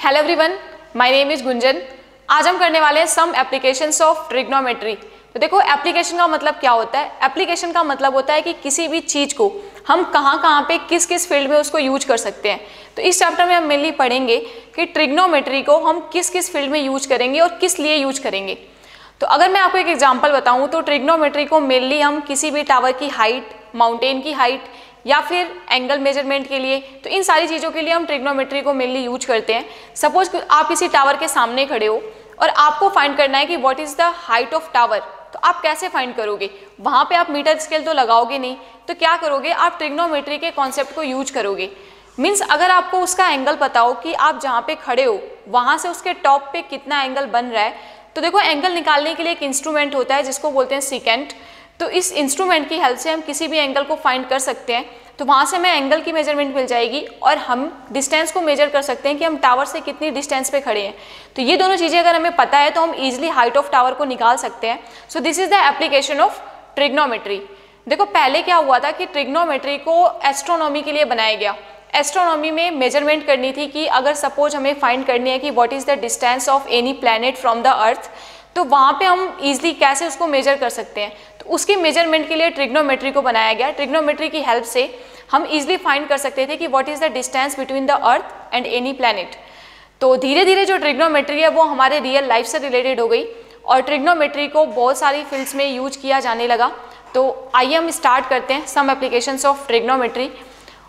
Hello everyone, my name is Gunjan. आज हम करने वाले हैं सम एप्लीकेशंस ऑफ ट्रिग्नोमेट्री। तो देखो, एप्लीकेशन का मतलब क्या होता है। एप्लीकेशन का मतलब होता है कि किसी भी चीज को हम कहाँ पे किस किस फील्ड में उसको यूज कर सकते हैं। तो इस चैप्टर में हम मेनली पढ़ेंगे कि ट्रिग्नोमेट्री को हम किस किस फील्ड में यूज करेंगे और किस लिए यूज करेंगे। तो अगर मैं आपको एक एग्जाम्पल बताऊं तो ट्रिग्नोमेट्री को मेनली हम किसी भी टावर की हाइट, माउंटेन की हाइट या फिर एंगल मेजरमेंट के लिए, तो इन सारी चीज़ों के लिए हम ट्रिग्नोमेट्री को मेनली यूज करते हैं। सपोज आप किसी टावर के सामने खड़े हो और आपको फाइंड करना है कि what is the height of tower. तो आप कैसे फाइंड करोगे? वहाँ पे आप मीटर स्केल तो लगाओगे नहीं, तो क्या करोगे? आप ट्रिग्नोमेट्री के कॉन्सेप्ट को यूज करोगे। मीन्स अगर आपको उसका एंगल पता हो कि आप जहाँ पे खड़े हो वहाँ से उसके टॉप पे कितना एंगल बन रहा है, तो देखो एंगल निकालने के लिए एक इंस्ट्रूमेंट होता है जिसको बोलते हैं सीकेंट। तो इस इंस्ट्रूमेंट की हेल्प से हम किसी भी एंगल को फाइंड कर सकते हैं। तो वहाँ से हमें एंगल की मेजरमेंट मिल जाएगी और हम डिस्टेंस को मेजर कर सकते हैं कि हम टावर से कितनी डिस्टेंस पे खड़े हैं। तो ये दोनों चीज़ें अगर हमें पता है तो हम इजीली हाइट ऑफ टावर को निकाल सकते हैं। सो this is the application of trigonometry. देखो, पहले क्या हुआ था कि ट्रिग्नोमेट्री को एस्ट्रोनॉमी के लिए बनाया गया। एस्ट्रोनॉमी में मेजरमेंट करनी थी कि अगर सपोज हमें फाइंड करनी है कि what is the distance of any planet from the earth, तो वहाँ पे हम इजीली कैसे उसको मेजर कर सकते हैं। तो उसकी मेजरमेंट के लिए ट्रिग्नोमेट्री को बनाया गया। ट्रिग्नोमेट्री की हेल्प से हम इजीली फाइंड कर सकते थे कि what is the distance between the earth and any planet. तो धीरे धीरे जो ट्रिग्नोमेट्री है वो हमारे रियल लाइफ से रिलेटेड हो गई और ट्रिग्नोमेट्री को बहुत सारी फील्ड्स में यूज किया जाने लगा। तो आइए हम स्टार्ट करते हैं सम एप्लीकेशंस ऑफ ट्रिग्नोमेट्री।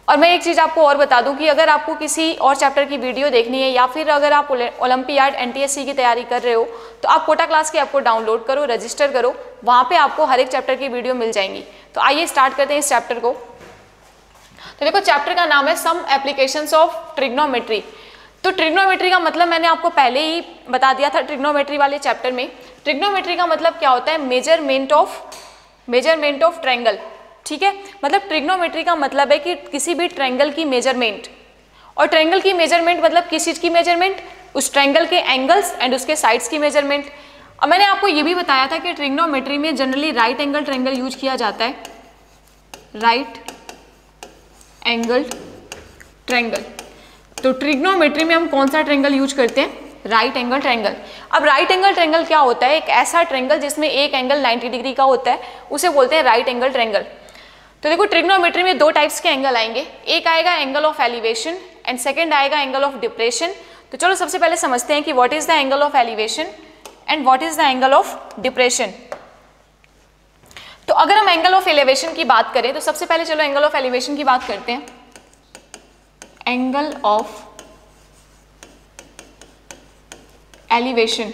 और मैं एक चीज़ आपको और बता दूं कि अगर आपको किसी और चैप्टर की वीडियो देखनी है या फिर अगर आप ओलंपियाड एनटीएससी की तैयारी कर रहे हो तो आप कोटा क्लास की ऐप को डाउनलोड करो, रजिस्टर करो, वहाँ पे आपको हर एक चैप्टर की वीडियो मिल जाएंगी। तो आइए स्टार्ट करते हैं इस चैप्टर को। तो देखो, चैप्टर का नाम है सम एप्लीकेशंस ऑफ ट्रिग्नोमेट्री। तो ट्रिग्नोमेट्री का मतलब मैंने आपको पहले ही बता दिया था ट्रिग्नोमेट्री वाले चैप्टर में। ट्रिग्नोमेट्री का मतलब क्या होता है? Measurement of triangle. ठीक है, मतलब ट्रिग्नोमेट्री का मतलब है कि किसी भी ट्रायंगल की मेजरमेंट। और ट्रायंगल की मेजरमेंट मतलब किस चीज़ की मेजरमेंट? उस ट्रायंगल के एंगल्स एंड उसके साइड्स की मेजरमेंट। और मैंने आपको ये भी बताया था कि ट्रिग्नोमेट्री में generally right angle triangle use किया जाता है। Right angle triangle. तो ट्रिग्नोमेट्री में हम कौन सा ट्रायंगल यूज करते हैं? Right angle triangle. अब राइट एंगल ट्रायंगल क्या होता है? एक ऐसा ट्रायंगल जिसमें एक एंगल 90 डिग्री का होता है, उसे बोलते हैं राइट एंगल ट्रायंगल। तो देखो, ट्रिग्नोमेट्री में दो टाइप्स के एंगल आएंगे। एक आएगा angle of elevation and second आएगा एंगल ऑफ डिप्रेशन। तो चलो सबसे पहले समझते हैं कि what is the angle of elevation and what is the angle of depression. तो अगर हम एंगल ऑफ एलिवेशन की बात करें तो सबसे पहले चलो एंगल ऑफ एलिवेशन की बात करते हैं। एंगल ऑफ एलिवेशन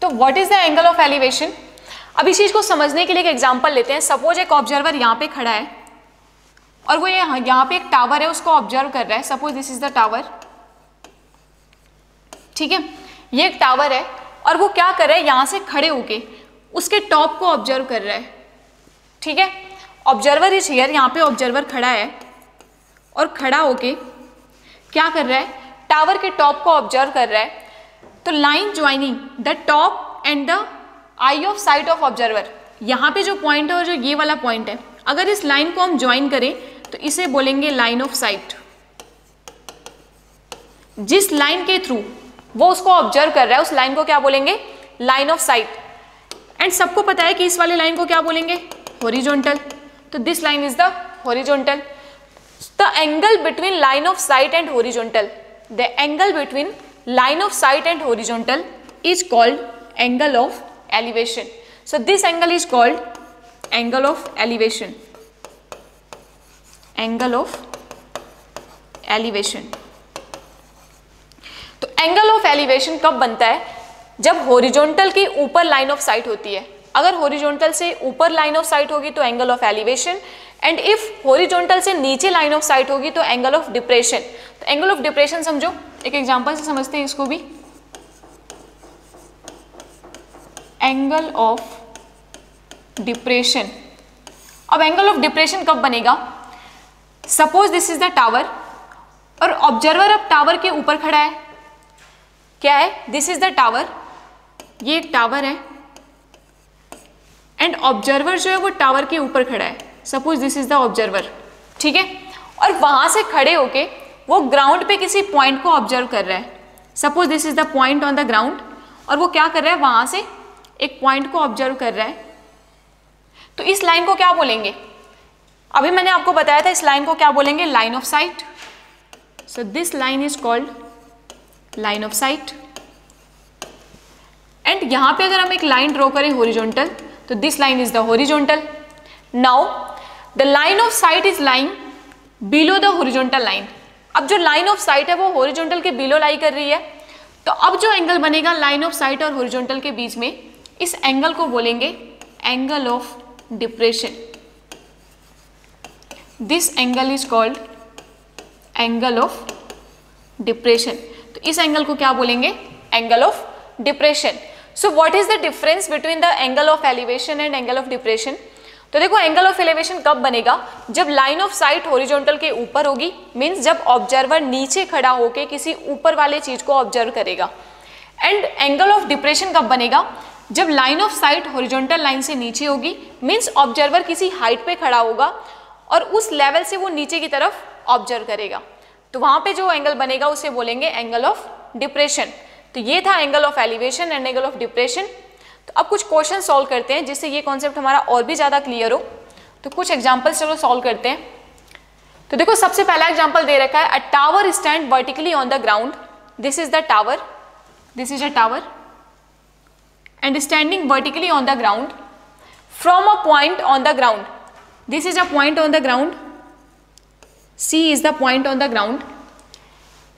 तो what is the angle of elevation? अब इस चीज को समझने के लिए एक एग्जांपल लेते हैं। सपोज एक ऑब्जर्वर यहाँ पे खड़ा है और वो यहाँ पे एक टावर है, उसको ऑब्जर्व कर रहा है। Suppose this is the tower. ठीक है, ये एक टावर है और वो क्या कर रहा है? यहाँ से खड़े होके उसके टॉप को ऑब्जर्व कर रहा है। ठीक है, ऑब्जर्वर इज हियर। यहाँ पे ऑब्जर्वर खड़ा है और खड़ा होके क्या कर रहा है? टावर के टॉप को ऑब्जर्व कर रहा है। तो line joining the top and the I of site of observer, यहाँ पे जो पॉइंट है और जो ये वाला पॉइंट है, अगर इस लाइन को हम ज्वाइन करें तो इसे बोलेंगे लाइन ऑफ साइट। जिस लाइन के थ्रू वो उसको ऑब्जर्व कर रहा है उस लाइन को क्या बोलेंगे? Line of site. एंड सबको पता है कि इस वाले लाइन को क्या बोलेंगे? हॉरिजॉन्टल। तो this line is the horizontal. The angle between line of site and horizontal, the angle between line of sight and horizontal is called angle of elevation. So this angle is called angle of elevation. Angle of elevation. तो angle of elevation कब बनता है? जब horizontal के ऊपर line of sight होती है। अगर horizontal से ऊपर line of sight होगी तो angle of elevation, and if horizontal से नीचे line of sight होगी तो angle of depression. तो angle of depression समझो, एक एग्जांपल से समझते हैं इसको भी। Angle of depression. अब एंगल ऑफ डिप्रेशन कब बनेगा? Suppose this is the tower और ऑब्जर्वर अब टावर के ऊपर खड़ा है। क्या है? दिस इज द टावर, ये एक टावर है एंड ऑब्जर्वर जो है वो टावर के ऊपर खड़ा है, suppose this is the observer, ठीक है, और वहां से खड़े होके वो ग्राउंड पे किसी पॉइंट को ऑब्जर्व कर रहा है, suppose this is the point on the ground, और वो क्या कर रहा है, वहां से एक पॉइंट को ऑब्जर्व कर रहा है। तो इस लाइन को क्या बोलेंगे, अभी मैंने आपको बताया था इस लाइन को क्या बोलेंगे, line of site. So this line is called line of site. And यहां पे अगर हम एक लाइन ड्रॉ करें हॉरिजॉन्टल, तो this line is the horizontal. Now the line of site is lying below the horizontal line. अब जो line of site है वो हॉरिजॉन्टल के बिलो लाई कर रही है, तो अब जो एंगल बनेगा लाइन ऑफ साइट और हॉरिजॉन्टल के बीच में, इस एंगल को बोलेंगे angle of depression. This angle is called angle of depression. तो इस एंगल को क्या बोलेंगे, angle of depression. So what is the difference between the angle of elevation and angle of depression. तो देखो एंगल ऑफ एलिवेशन कब बनेगा, जब लाइन ऑफ साइट हॉरिजॉन्टल के ऊपर होगी, मींस जब ऑब्जर्वर नीचे खड़ा होकर किसी ऊपर वाले चीज को ऑब्जर्व करेगा। एंड एंगल ऑफ डिप्रेशन कब बनेगा, जब line of site horizontal line से नीचे होगी, मींस ऑब्जर्वर किसी हाइट पे खड़ा होगा और उस लेवल से वो नीचे की तरफ ऑब्जर्व करेगा, तो वहां पे जो एंगल बनेगा उसे बोलेंगे एंगल ऑफ डिप्रेशन। तो ये था angle of elevation and angle of depression. तो अब कुछ क्वेश्चन सॉल्व करते हैं जिससे ये कॉन्सेप्ट हमारा और भी ज़्यादा क्लियर हो। तो कुछ एग्जाम्पल्स चलो सॉल्व करते हैं। तो देखो सबसे पहला एग्जाम्पल दे रखा है, अ tower stand vertically on the ground, this is the tower, this is a tower and standing vertically on the ground from a point on the ground, this is a point on the ground, C is the point on the ground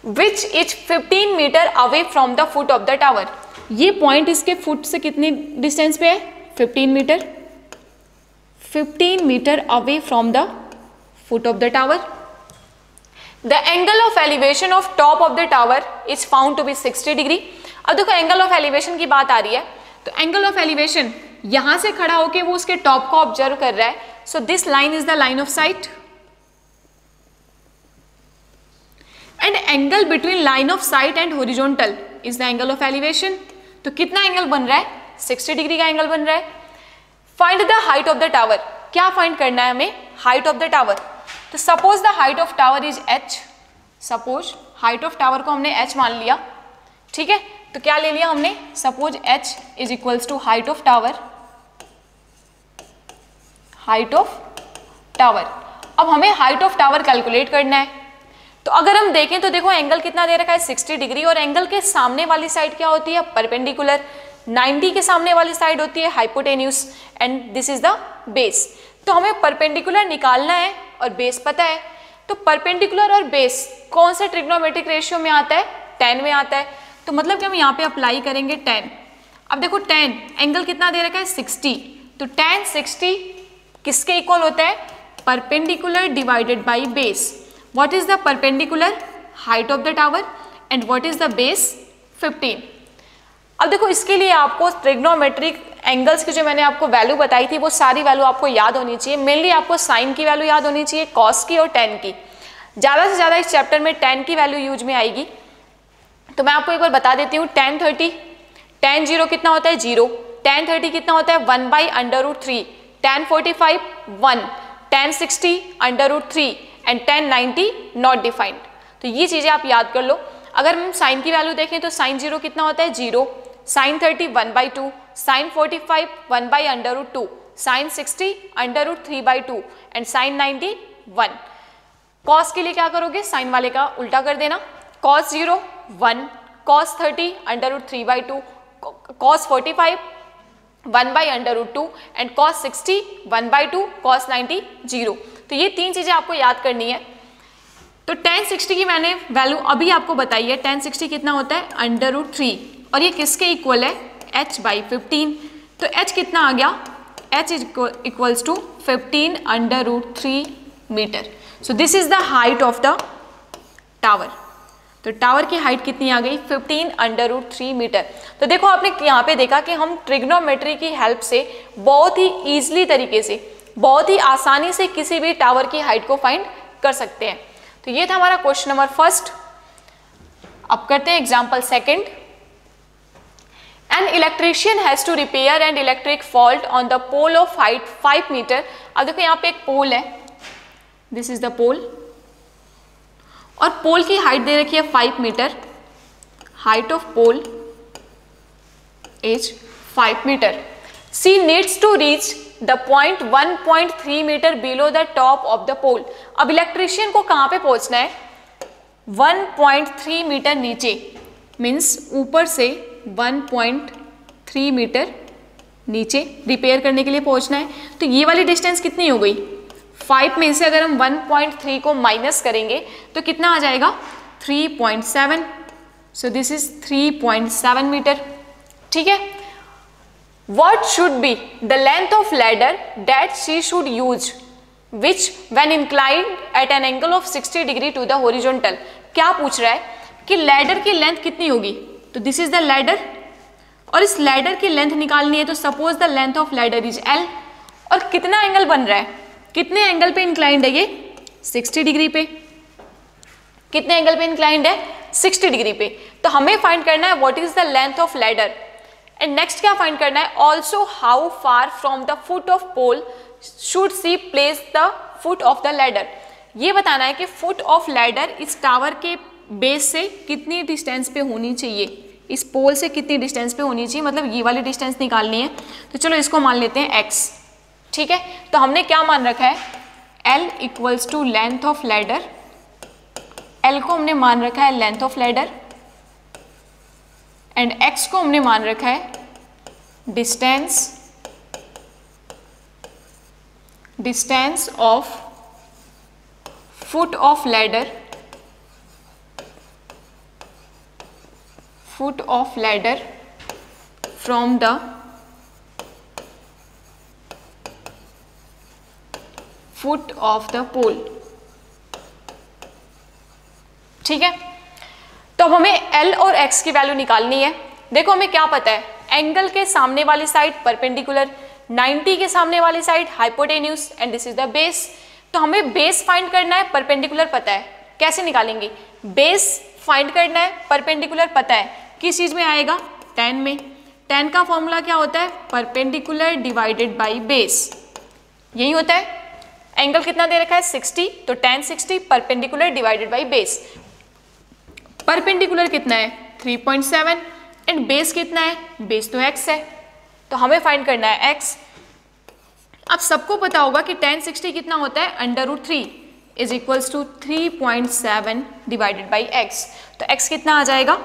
which is 15 मीटर away from the foot of the tower। ये point इसके foot से कितनी distance पे है, 15 metre, 15 metre away from the foot of the tower. The angle of elevation of top of the tower is found to be 60 degree. अब देखो angle of elevation की बात आ रही है, तो एंगल ऑफ एलिवेशन यहां से खड़ा होकर वो उसके टॉप को ऑब्जर्व कर रहा है, so this line is the line of site. And angle between line of site and horizontal is the angle of elevation. तो कितना एंगल बन रहा है, 60 डिग्री का एंगल बन रहा है। Find the height of the tower, क्या फाइंड करना है हमें, हाइट ऑफ द टावर। तो suppose the height of tower is h, suppose height of tower को हमने h मान लिया, ठीक है, तो क्या ले लिया हमने, suppose h is equals to height of tower, height of tower. अब हमें हाइट ऑफ टावर कैलकुलेट करना है। तो अगर हम देखें तो देखो एंगल कितना दे रखा है, 60 डिग्री, और एंगल के सामने वाली साइड क्या होती है, परपेंडिकुलर। 90 के सामने वाली साइड होती है hypotenuse and this is the base. तो हमें परपेंडिकुलर निकालना है और बेस पता है। तो परपेंडिकुलर और बेस कौन से ट्रिग्नोमेट्रिक रेशियो में आता है, 10 में आता है। तो मतलब कि हम यहाँ पे अप्लाई करेंगे 10। अब देखो 10 एंगल कितना दे रखा है, 60, तो tan 60 किसके इक्वल होता है, perpendicular divided by base. What is the perpendicular height of the tower and what is the base, 15। अब देखो इसके लिए आपको ट्रिग्नोमेट्रिक एंगल्स की जो मैंने आपको वैल्यू बताई थी वो सारी वैल्यू आपको याद होनी चाहिए। मेनली आपको साइन की वैल्यू याद होनी चाहिए, कॉस की और tan की। ज़्यादा से ज़्यादा इस चैप्टर में tan की वैल्यू यूज में आएगी। तो मैं आपको एक बार बता देती हूँ, tan 30, tan 0 कितना होता है, 0, tan 30 कितना होता है, 1/√3, tan 45 1, tan 60 √3 and tan 90 not defined. तो ये चीजें आप याद कर लो। अगर हम साइन की वैल्यू देखें तो साइन 0 कितना होता है, 0, sine 30 1/2, sine 45 1/√2, sine 60 √3/2 and sine 90 1। Cos के लिए क्या करोगे, साइन वाले का उल्टा कर देना, cos 0 1, cos 30 √3/2, cos 45 1/√2 and cos 60 1/2, cos 90 0। तो ये तीन चीजें आपको याद करनी है। तो tan 60 की मैंने वैल्यू अभी आपको बताई है, tan 60 कितना होता है, √3, और ये किसके इक्वल है, h/15। तो h कितना आ गया, h equals to 15 √3 metre. So this is the height of the tower. तो टावर की हाइट कितनी आ गई, 15 √3 मीटर। तो देखो आपने यहाँ पे देखा कि हम ट्रिग्नोमेट्री की हेल्प से बहुत ही ईजिली तरीके से, बहुत ही आसानी से किसी भी टावर की हाइट को फाइंड कर सकते हैं। तो ये था हमारा क्वेश्चन नंबर फर्स्ट। अब करते हैं example second. An electrician has to repair and electric fault on the pole of height 5 metre. अब देखो यहाँ पे एक पोल है, दिस इज द पोल, और पोल की हाइट दे रखी है 5 metre, height of pole is 5 metre. She needs to reach the point 1.3 metre below the top of the pole. अब इलेक्ट्रीशियन को कहाँ पे पहुंचना है? 1.3 मीटर नीचे, मीन्स ऊपर से 1.3 मीटर नीचे रिपेयर करने के लिए पहुंचना है। तो ये वाली डिस्टेंस कितनी हो गई? 5 में से अगर हम 1.3 को माइनस करेंगे तो कितना आ जाएगा? 3.7। So this is 3.7 metre. ठीक है। What should be the length of ladder that she should use, which when inclined at an angle of 60 degree to the horizontal? क्या पूछ रहा है कि लैडर की लेंथ कितनी होगी? तो दिस इज द लैडर, और इस लैडर की लेंथ निकालनी है। तो suppose the length of ladder is L, और कितना एंगल बन रहा है, कितने एंगल पे इंक्लाइंड है ये? 60 डिग्री पे। कितने एंगल पे इंक्लाइंड है? 60 डिग्री पे। तो हमें फाइंड करना है what is the length of ladder, and next क्या फाइंड करना है? Also how far from the foot of pole should see place the foot of the ladder. ये बताना है कि फुट ऑफ लैडर इस टावर के बेस से कितनी डिस्टेंस पे होनी चाहिए, इस पोल से कितनी डिस्टेंस पे होनी चाहिए, मतलब ये वाली डिस्टेंस निकालनी है। तो चलो इसको मान लेते हैं x। ठीक है। तो हमने क्या मान रखा है? L equals to length of ladder. L को हमने मान रखा है length of ladder, and x को हमने मान रखा है distance of foot of ladder, from the foot of the pole. ठीक है। तो अब हमें L और X की वैल्यू निकालनी है। देखो हमें क्या पता है, एंगल के सामने वाली साइड परपेंडिकुलर, 90 के सामने वाली side hypotenuse, and this is the base. तो हमें बेस फाइंड करना है, परपेंडिकुलर पता है, कैसे निकालेंगे? बेस फाइंड करना है, परपेंडिकुलर पता है, किस चीज में आएगा? tan में। tan का फॉर्मूला क्या होता है? परपेंडिकुलर डिवाइडेड बाई बेस, यही होता है। एंगल कितना दे रखा है? 60, तो tan 60 perpendicular divided by base. Perpendicular कितना है? 3.7, एंड बेस कितना है? बेस तो x है, तो हमें फाइंड करना है x। अब सबको पता होगा कि tan 60 कितना होता है? √3 is equals to 3.7 divided by x। तो x कितना आ जाएगा?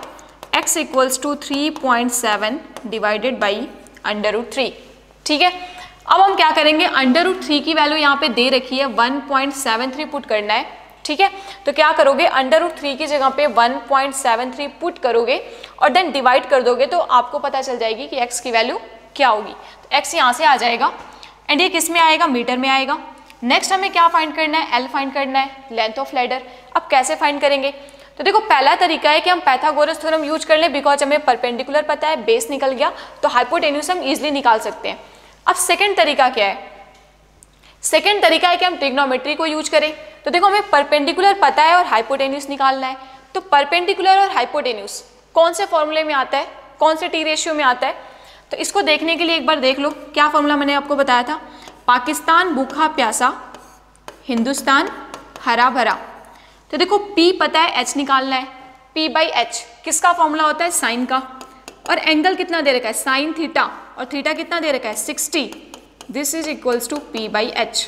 x equals to 3.7 divided by √3। ठीक है। अब हम क्या करेंगे? √3 की वैल्यू यहाँ पे दे रखी है, 1.73 पुट करना है। ठीक है। तो क्या करोगे? √3 की जगह पे 1.73 पुट करोगे और देन डिवाइड कर दोगे, तो आपको पता चल जाएगी कि x की वैल्यू क्या होगी। तो x यहाँ से आ जाएगा, एंड ये किस में आएगा? मीटर में आएगा। नेक्स्ट हमें क्या फाइंड करना है? L फाइंड करना है, लेंथ ऑफ लैडर। अब कैसे फाइंड करेंगे? तो देखो पहला तरीका है कि हम पाइथागोरस थ्योरम यूज कर लें, बिकॉज हमें परपेंडिकुलर पता है, बेस निकल गया, तो हाइपोटेन्यूज हम इजिली निकाल सकते हैं। अब सेकेंड तरीका क्या है? सेकेंड तरीका है कि हम ट्रिग्नोमेट्री को यूज करें। तो देखो हमें परपेंडिकुलर पता है और हाइपोटेन्यूज निकालना है, तो परपेंडिकुलर और हाइपोटेन्यूज कौन से फॉर्मूले में आता है, कौन से टी रेशियो में आता है? तो इसको देखने के लिए एक बार देख लो, क्या फॉर्मूला मैंने आपको बताया था? पाकिस्तान भूखा प्यासा, हिंदुस्तान हरा भरा। तो देखो P पता है, H निकालना है, P/H किसका फॉर्मूला होता है? साइन का। और एंगल कितना दे रखा है? साइन थीटा, और थीटा कितना दे रखा है? 60। This is equals to P/H।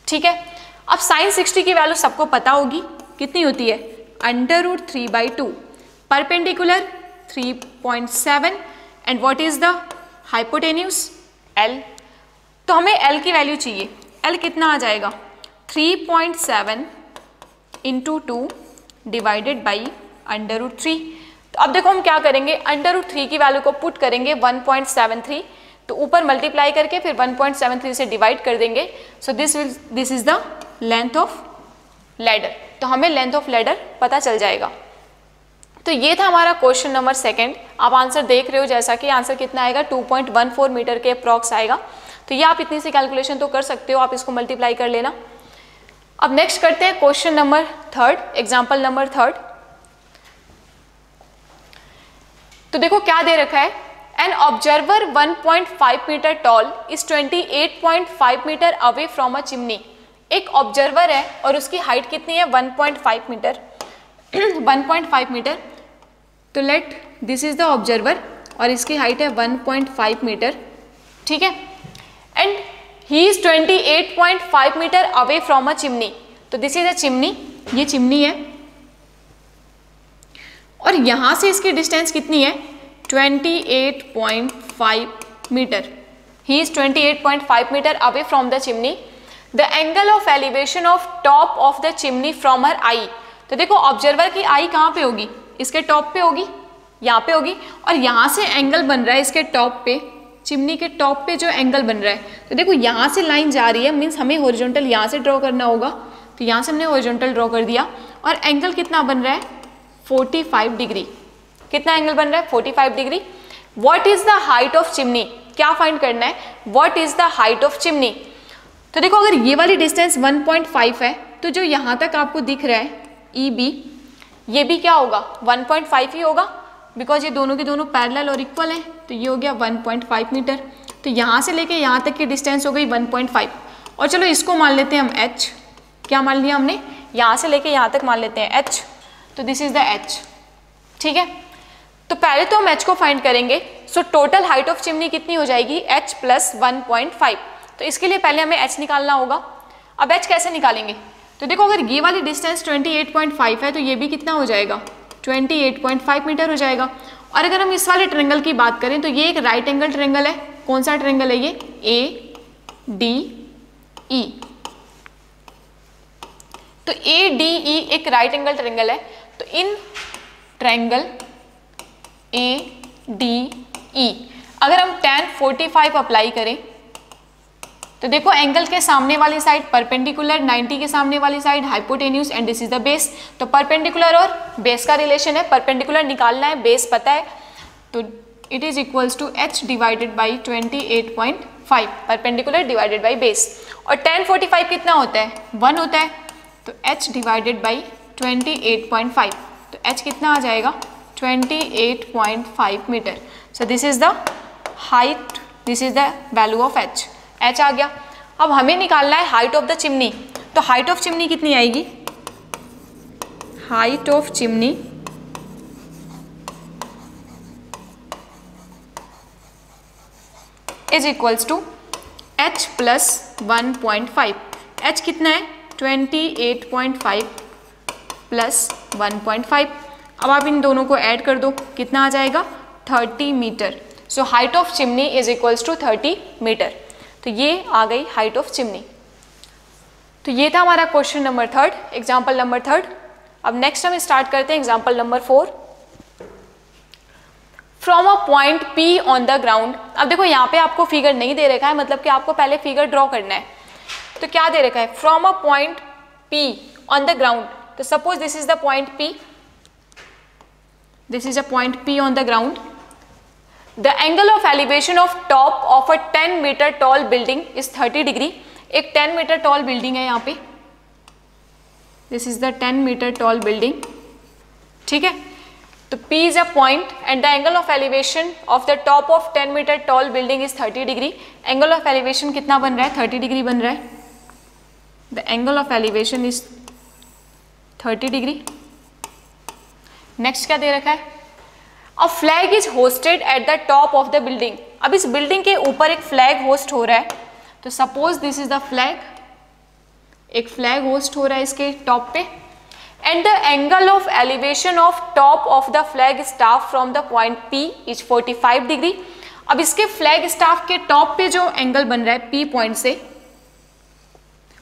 ठीक है। अब साइन 60 की वैल्यू सबको पता होगी, कितनी होती है? √3/2। Perpendicular 3.7, and what is the hypotenuse? L। तो हमें L की वैल्यू चाहिए। L कितना आ जाएगा? 3.7 इंटू 2 डिवाइडेड बाई √3। तो अब देखो हम क्या करेंगे? √3 की वैल्यू को पुट करेंगे 1.73, तो ऊपर मल्टीप्लाई करके फिर 1.73 से डिवाइड कर देंगे। सो this is the length of ladder. तो हमें लेंथ ऑफ लैडर पता चल जाएगा। तो ये था हमारा क्वेश्चन नंबर सेकंड। आप आंसर देख रहे हो, जैसा कि आंसर कितना आएगा? 2.14 मीटर के अप्रॉक्स आएगा। तो ये आप इतनी सी कैलकुलेशन तो कर सकते हो, आप इसको मल्टीप्लाई कर लेना। अब नेक्स्ट करते हैं question number third, example number third. तो देखो क्या दे रखा है? एन ऑब्जर्वर 1.5 मीटर tall is 28.5 metre away from a chimney. एक ऑब्जर्वर है और उसकी हाइट कितनी है 1.5 मीटर 1.5 मीटर। तो let this is the observer और इसकी हाइट है 1.5 मीटर, ठीक है, and he is 28.5 metre away from a chimney. तो दिस इज अ चिमनी, ये चिमनी है और यहां से इसकी डिस्टेंस कितनी है 28.5 metre. He is 28.5 metre away from the chimney. The angle of elevation of top of the chimney from her eye. तो देखो ऑब्जर्वर की आई कहाँ पे होगी, इसके टॉप पे होगी, यहाँ पे होगी, और यहाँ से एंगल बन रहा है इसके टॉप पे, चिमनी के टॉप पे जो एंगल बन रहा है। तो देखो यहाँ से लाइन जा रही है, मीन्स हमें हॉरिजॉन्टल यहाँ से ड्रॉ करना होगा। तो यहाँ से हमने हॉरिजॉन्टल ड्रॉ कर दिया और एंगल कितना बन रहा है 45 डिग्री। कितना एंगल बन रहा है 45 degree. What is the height of chimney, क्या फाइंड करना है, what is the height of chimney. तो देखो अगर ये वाली डिस्टेंस 1.5 है तो जो यहाँ तक आपको दिख रहा है EB, ये भी क्या होगा 1.5 ही होगा, बिकॉज ये दोनों के दोनों पैरेलल और इक्वल हैं। तो ये हो गया 1.5 मीटर। तो यहाँ से लेके यहाँ तक की डिस्टेंस हो गई 1.5। और चलो इसको मान लेते हैं हम h। क्या मान लिया हमने, यहाँ से लेके यहाँ तक मान लेते हैं h। तो दिस इज द h, ठीक है। तो पहले तो हम h को फाइंड करेंगे। So total height of chimney कितनी हो जाएगी h प्लस 1.5। तो इसके लिए पहले हमें h निकालना होगा। अब h कैसे निकालेंगे, तो देखो अगर ये वाली डिस्टेंस 28.5 है तो ये भी कितना हो जाएगा 28.5 मीटर हो जाएगा। और अगर हम इस वाले ट्रायंगल की बात करें तो ये एक राइट एंगल ट्रायंगल है। कौन सा ट्रायंगल है ये ADE। तो ADE एक राइट एंगल ट्रायंगल है। तो इन ट्रायंगल ADE अगर हम tan 45 अप्लाई करें तो देखो एंगल के सामने वाली साइड परपेंडिकुलर, 90 के सामने वाली side hypotenuse and this is the base. तो परपेंडिकुलर और बेस का रिलेशन है, परपेंडिकुलर निकालना है, बेस पता है, तो it is equals to h divided by 28.5, perpendicular divided by base. और tan 45 कितना होता है 1 होता है। तो h डिवाइडेड बाई 28.5, तो h कितना आ जाएगा 28.5 metre. So this is the height, this is the value of h आ गया। अब हमें निकालना है हाइट ऑफ द चिमनी। तो हाइट ऑफ चिमनी कितनी आएगी, height of chimney is equals to h plus 1.5। h कितना है 28.5 प्लस 1.5। अब आप इन दोनों को ऐड कर दो, कितना आ जाएगा 30 metre. So height of chimney is equals to 30 metre. तो ये आ गई हाइट ऑफ चिमनी। तो ये था हमारा क्वेश्चन नंबर 3, एग्जाम्पल नंबर 3। अब नेक्स्ट हम स्टार्ट करते हैं example number 4। From a point P on the ground. अब देखो यहाँ पे आपको फिगर नहीं दे रखा है, मतलब कि आपको पहले फिगर ड्रॉ करना है। तो क्या दे रखा है, from a point P on the ground. तो suppose this is the point P, this is a point P on the ground. The angle of elevation of top of a 10 meter tall building is 30 degree। एक 10 metre tall building है यहाँ पे, this is the 10 metre tall building, ठीक है। तो P is a point and the angle of elevation of the top of 10 meter tall building is 30 degree। Angle of elevation कितना बन रहा है 30 डिग्री बन रहा है। The angle of elevation is 30 degree. Next क्या दे रखा है, a flag is hosted at the top of the building. अब इस बिल्डिंग के ऊपर एक फ्लैग होस्ट हो रहा है। तो suppose this is the flag, एक फ्लैग होस्ट हो रहा है इसके टॉप पे। And the angle of elevation of top of the flag staff from the point P is 45 degree. अब इसके फ्लैग स्टाफ के टॉप पे जो एंगल बन रहा है P पॉइंट से,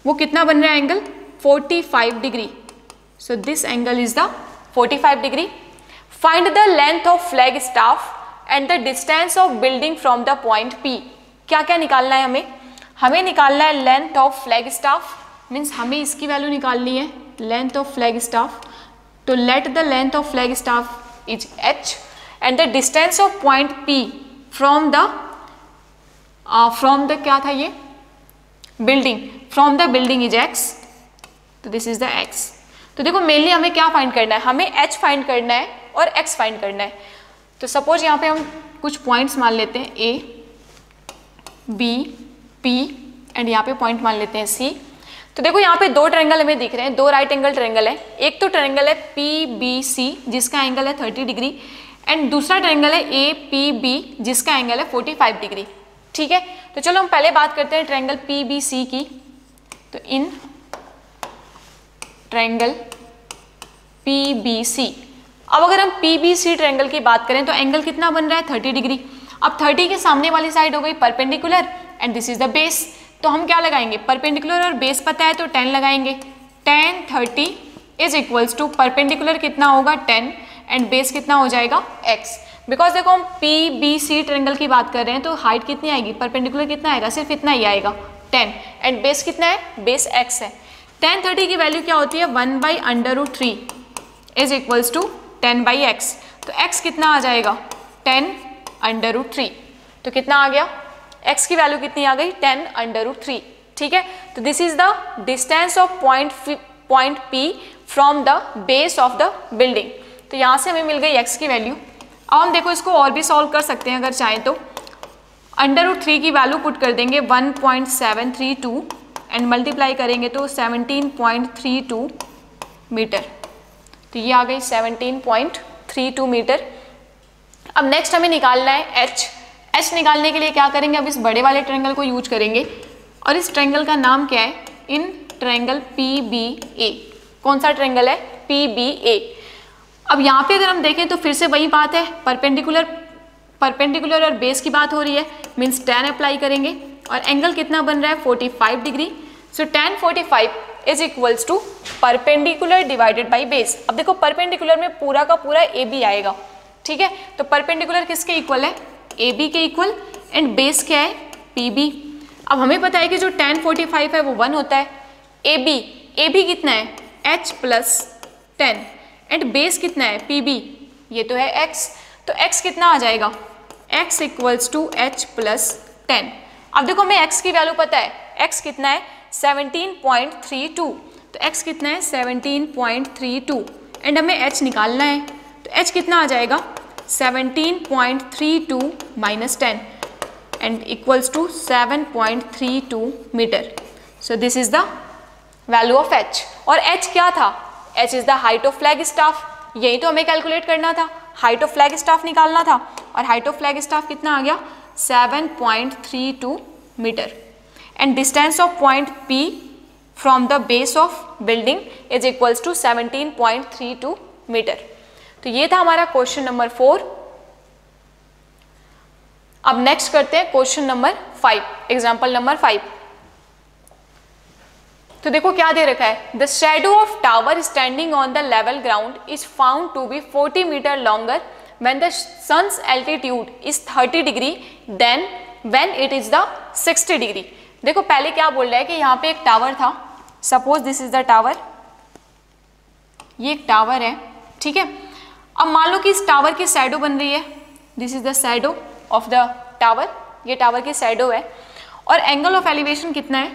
वो कितना बन रहा है angle 45 degree. So this angle is the 45 degree. Find the length of flag staff and the distance of building from the point P। क्या क्या निकालना है हमें, हमें निकालना है length of flag staff, means हमें इसकी वैल्यू निकालनी है लेंथ ऑफ फ्लैग स्टाफ। तो let the length of flag staff is h and the distance of point P from the क्या था ये building, from the building is x। तो this is the x। तो देखो mainly हमें क्या find करना है, हमें h फाइंड करना है और x फाइंड करना है। तो सपोज यहाँ पे हम कुछ पॉइंट्स मान लेते हैं A, B, P एंड यहाँ पे पॉइंट मान लेते हैं C। तो देखो यहाँ पे दो ट्रायंगल हमें दिख रहे हैं, दो राइट एंगल ट्रायंगल है। एक तो ट्रायंगल है PBC जिसका एंगल है 30 डिग्री एंड दूसरा ट्रायंगल है APB जिसका एंगल है 45 डिग्री। ठीक है, तो चलो हम पहले बात करते हैं ट्रायंगल PBC की। तो इन ट्रायंगल PBC, अब अगर हम PBC ट्रायंगल की बात करें तो एंगल कितना बन रहा है 30 डिग्री। अब 30 के सामने वाली साइड हो गई perpendicular and this is the base. तो हम क्या लगाएंगे, परपेंडिकुलर और बेस पता है तो 10 लगाएंगे। tan 30 is equals to perpendicular कितना होगा 10 एंड बेस कितना हो जाएगा x। बिकॉज देखो हम PBC ट्रायंगल की बात कर रहे हैं तो हाइट कितनी आएगी, परपेंडिकुलर कितना आएगा, सिर्फ इतना ही आएगा 10 एंड बेस कितना है, बेस x है। tan 30 की वैल्यू क्या होती है 1/√3 इज इक्वल्स टू 10/x। तो x कितना आ जाएगा 10√3। तो कितना आ गया, x की वैल्यू कितनी आ गई 10√3। ठीक है, तो this is the distance of point P from the base of the building. तो यहाँ से हमें मिल गई x की वैल्यू। अब हम देखो इसको और भी सॉल्व कर सकते हैं अगर चाहें तो। √3 की वैल्यू पुट कर देंगे 1.732 एंड मल्टीप्लाई करेंगे तो 17.32 मीटर। तो ये आ गई 17.32 मीटर। अब नेक्स्ट हमें निकालना है h निकालने के लिए क्या करेंगे, अब इस बड़े वाले ट्रायंगल को यूज करेंगे और इस ट्रायंगल का नाम क्या है, इन ट्रायंगल PBA। कौन सा ट्रायंगल है, PBA। अब यहाँ पे अगर हम देखें तो फिर से वही बात है, परपेंडिकुलर और बेस की बात हो रही है, मीन्स tan अप्लाई करेंगे और एंगल कितना बन रहा है 45 degree. So tan 45 is equals to perpendicular divided by base. अब देखो परपेंडिकुलर में पूरा का पूरा AB आएगा। ठीक है, तो परपेंडिकुलर किसके इक्वल है, AB के इक्वल एंड बेस क्या है PB। अब हमें पता है कि जो tan 45 है वो 1 होता है। AB कितना है h प्लस 10 एंड बेस कितना है PB, ये तो है x। तो x कितना आ जाएगा, x equals to h plus 10। अब देखो हमें x की वैल्यू पता है, x कितना है 17.32। तो x कितना है 17.32 एंड हमें h निकालना है। तो h कितना आ जाएगा 17.32 minus 10 and equals to 7.32 metre. So this is the value of h। और h क्या था, h is the height of flag staff. यही तो हमें कैलकुलेट करना था, हाइट ऑफ फ्लैग स्टाफ निकालना था और हाइट ऑफ फ्लैग स्टाफ कितना आ गया 7.32 metre and distance of point P from the base of building is equals to 17.32 metre. तो ये था हमारा क्वेश्चन नंबर 4। अब नेक्स्ट करते हैं क्वेश्चन नंबर 5, एग्जाम्पल नंबर 5। तो देखो क्या दे रखा है, the shadow of tower standing on the level ground is found to be 40 metre longer when the sun's altitude is 30 degree then when it is the 60 degree. देखो पहले क्या बोल रहा है कि यहाँ पे एक टावर था, suppose this is the tower, ये एक टावर है। ठीक है, अब मान लो कि इस टावर की शैडो बन रही है, this is the shadow of the tower, ये टावर की शैडो है और एंगल ऑफ एलिवेशन कितना है,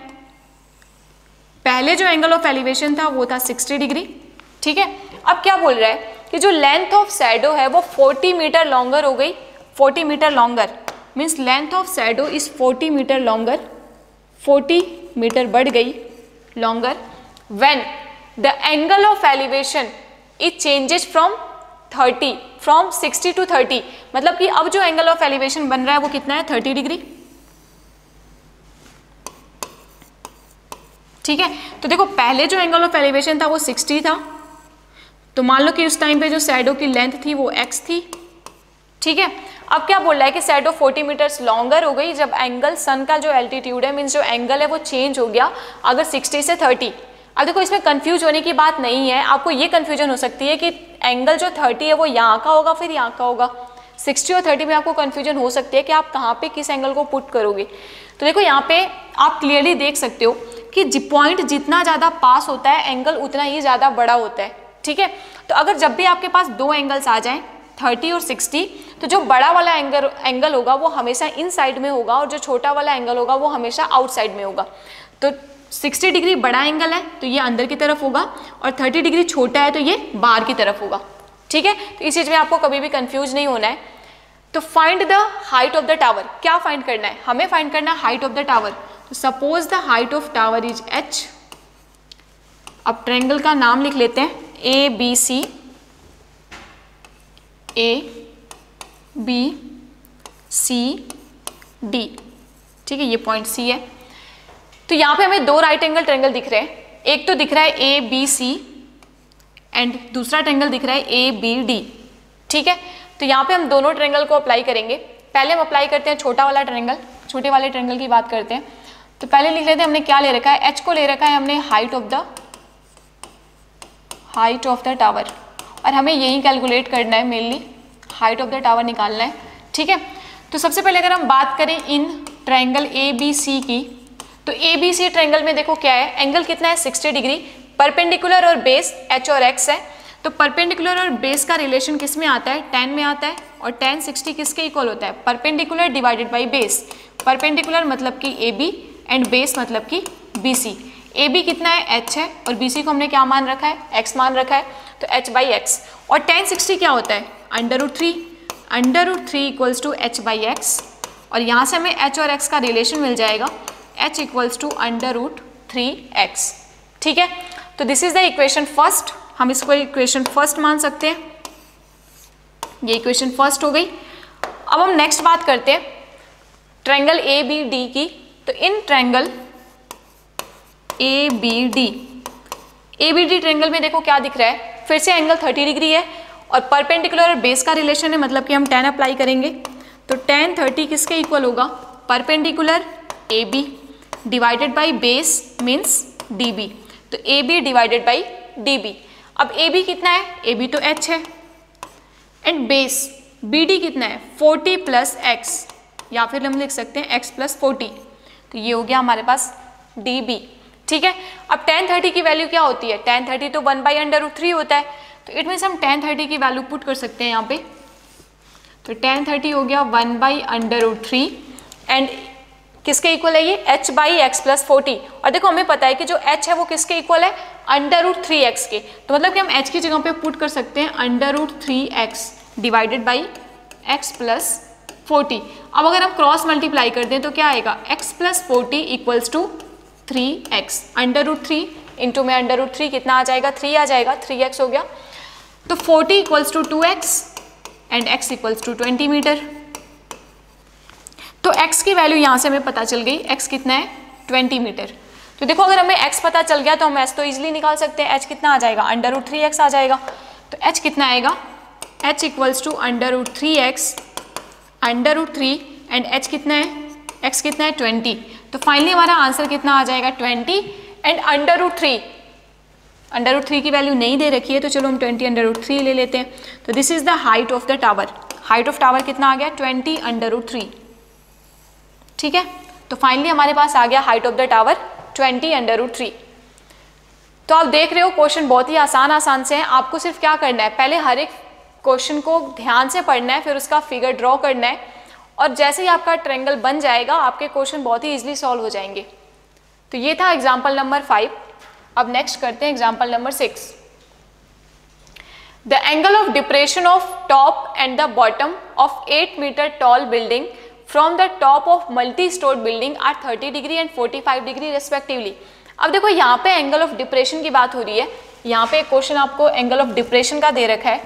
पहले जो एंगल ऑफ एलिवेशन था वो था 60 डिग्री। ठीक है, अब क्या बोल रहा है कि जो लेंथ ऑफ शैडो है वो 40 मीटर लॉन्गर हो गई। 40 metre longer means length of shadow is 40 metre longer, 40 metre बढ़ गई longer when the angle of elevation is changes from 60 to 30। मतलब कि अब जो एंगल ऑफ एलिवेशन बन रहा है वो कितना है 30 डिग्री। ठीक है, तो देखो पहले जो एंगल ऑफ एलिवेशन था वो 60 था, तो मान लो कि उस टाइम पे जो शैडो की लेंथ थी वो x थी। ठीक है, अब क्या बोल रहा है कि शैडो 40 मीटर्स लॉन्गर हो गई जब एंगल सन का जो एल्टीट्यूड है मीन्स जो एंगल है वो चेंज हो गया अगर 60 से 30। अब देखो इसमें कंफ्यूज होने की बात नहीं है, आपको ये कंफ्यूजन हो सकती है कि एंगल जो 30 है वो यहाँ का होगा फिर यहाँ का होगा। 60 और 30 में आपको कंफ्यूजन हो सकती है कि आप कहाँ पे किस एंगल को पुट करोगे। तो देखो यहाँ पे आप क्लियरली देख सकते हो कि पॉइंट जितना ज़्यादा पास होता है एंगल उतना ही ज़्यादा बड़ा होता है। ठीक है, तो अगर जब भी आपके पास दो एंगल्स आ जाएं 30 और 60, तो जो बड़ा वाला एंगल होगा वो हमेशा इन साइड में होगा और जो छोटा वाला एंगल होगा वो हमेशा आउटसाइड में होगा। तो 60 डिग्री बड़ा एंगल है तो ये अंदर की तरफ होगा और 30 डिग्री छोटा है तो ये बाहर की तरफ होगा। ठीक है, तो इस चीज में आपको कभी भी कंफ्यूज नहीं होना है। तो find the height of the tower, क्या फाइंड करना है, हमें फाइंड करना है हाइट ऑफ द टावर। तो suppose the height of tower is h। अब ट्रायंगल का नाम लिख लेते हैं ABC, ABCD, ठीक है, ये पॉइंट C है। तो यहाँ पे हमें 2 राइट एंगल ट्रायंगल दिख रहे हैं, एक तो दिख रहा है ABC एंड दूसरा ट्रायंगल दिख रहा है ABD, ठीक है। तो यहाँ पे हम दोनों ट्रायंगल को अप्लाई करेंगे। पहले हम अप्लाई करते हैं छोटा वाला ट्रायंगल, छोटे वाले ट्रायंगल की बात करते हैं। तो पहले लिख लेते हैं हमने क्या ले रखा है, h को ले रखा है हमने हाइट ऑफ द टावर, और हमें यही कैलकुलेट करना है, mainly height of the tower निकालना है, ठीक है। तो सबसे पहले अगर हम बात करें इन ट्रायंगल ABC की, तो ABC ट्रायंगल में देखो क्या है, एंगल कितना है 60 डिग्री, परपेंडिकुलर और बेस h और x है। तो परपेंडिकुलर और बेस का रिलेशन किस में आता है, tan में आता है, और tan 60 किसके इक्वल होता है, perpendicular divided by base. Perpendicular मतलब कि AB एंड बेस मतलब कि BC। AB कितना है, h है, और BC को हमने क्या मान रखा है, x मान रखा है, तो h बाई x। और tan 60 क्या होता है, √3, √3 equals to h by x, और यहाँ से हमें h और x का रिलेशन मिल जाएगा, h इक्वल्स टू √3x, ठीक है। तो this is the equation first, हम इसको इक्वेशन फर्स्ट मान सकते हैं, ये इक्वेशन फर्स्ट हो गई। अब हम नेक्स्ट बात करते हैं ट्रायंगल ABD की। तो इन ट्रायंगल ABD ट्रायंगल में देखो क्या दिख रहा है, फिर से एंगल 30 डिग्री है, और परपेंडिकुलर और बेस का रिलेशन है, मतलब कि हम tan अप्लाई करेंगे। तो tan 30 किसके इक्वल होगा, perpendicular AB divided by base means DB, तो AB डिवाइडेड बाई DB। अब AB कितना है, AB तो h है, एंड बेस BD कितना है 40 प्लस x, या फिर हम लिख सकते हैं x प्लस 40, तो ये हो गया हमारे पास DB, ठीक है। अब tan 30 की वैल्यू क्या होती है, tan 30 तो 1/√3 होता है, तो इट मीन्स हम tan 30 की वैल्यू पुट कर सकते हैं यहाँ पे। तो tan 30 हो गया 1/√3 एंड किसके इक्वल है ये, h बाई एक्स प्लस 40। और देखो हमें पता है कि जो h है वो किसके इक्वल है, √3x के, तो मतलब कि हम h की जगह पे पुट कर सकते हैं √3x divided by x plus 40। अब अगर हम क्रॉस मल्टीप्लाई कर दें तो क्या आएगा, x plus 40 equals to 3x, √3 into में √3 कितना आ जाएगा, 3 आ जाएगा, 3x हो गया। तो 40 equals to 2x and x equals to 20 metre. तो x की वैल्यू यहाँ से हमें पता चल गई, x कितना है 20 मीटर। तो देखो अगर हमें x पता चल गया तो हम s तो इजीली निकाल सकते हैं, h कितना आ जाएगा, √3x आ जाएगा। तो h कितना आएगा, h equals to √3x, √3 and h कितना है, x कितना है 20। तो फाइनली हमारा आंसर कितना आ जाएगा 20 एंड √3 की वैल्यू नहीं दे रखी है, तो चलो हम 20 √3 ले लेते हैं। तो this is the height of the tower, height of tower कितना आ गया 20 √3, ठीक है। तो फाइनली हमारे पास आ गया हाइट ऑफ द टावर 20 √3। तो आप देख रहे हो क्वेश्चन बहुत ही आसान से हैं, आपको सिर्फ क्या करना है, पहले हर एक क्वेश्चन को ध्यान से पढ़ना है, फिर उसका फिगर ड्रॉ करना है, और जैसे ही आपका ट्रायंगल बन जाएगा आपके क्वेश्चन बहुत ही इजीली सॉल्व हो जाएंगे। तो ये था एग्जाम्पल नंबर 5। अब नेक्स्ट करते हैं example number 6। The angle of depression of top and the bottom of 8 metre tall building from the top of multi storeyed building are 30 degree and 45 degree respectively. अब देखो यहाँ पे एंगल ऑफ डिप्रेशन की बात हो रही है, यहाँ पे क्वेश्चन आपको एंगल ऑफ डिप्रेशन का दे रखा है,